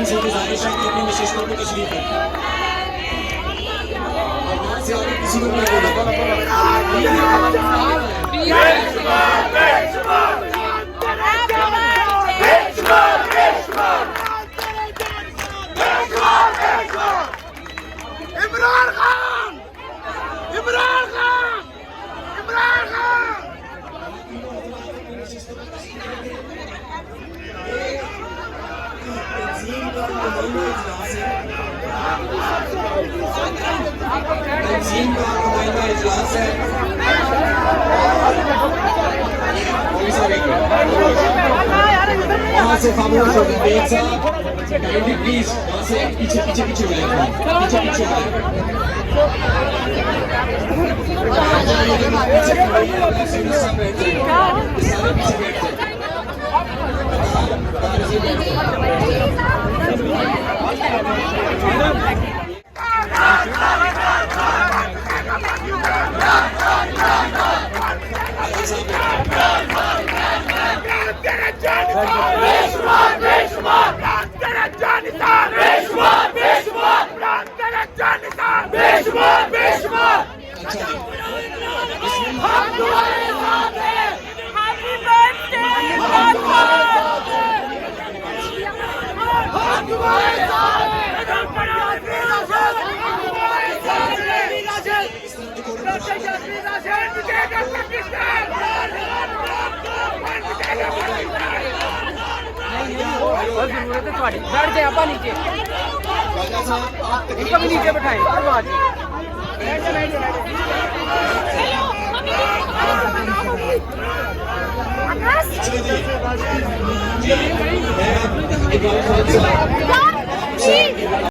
से गुजारिश है कि अपनी नशिस्तों को तशरीफ रखें और यहाँ से आगे किसी को नहीं इमरान खान, इमरान खान, इमरान खान। तंजीम का नुमाइंदा इजलास है। वहाँ से खामोश हो गए एक साहब, प्लीज वहाँ से पीछे पीछे पीछे हो जाए, पीछे पीछे हो जरूरत है थोड़ी बैठ जाए आपा नीचे इनको भी नीचे बैठाएं जाए।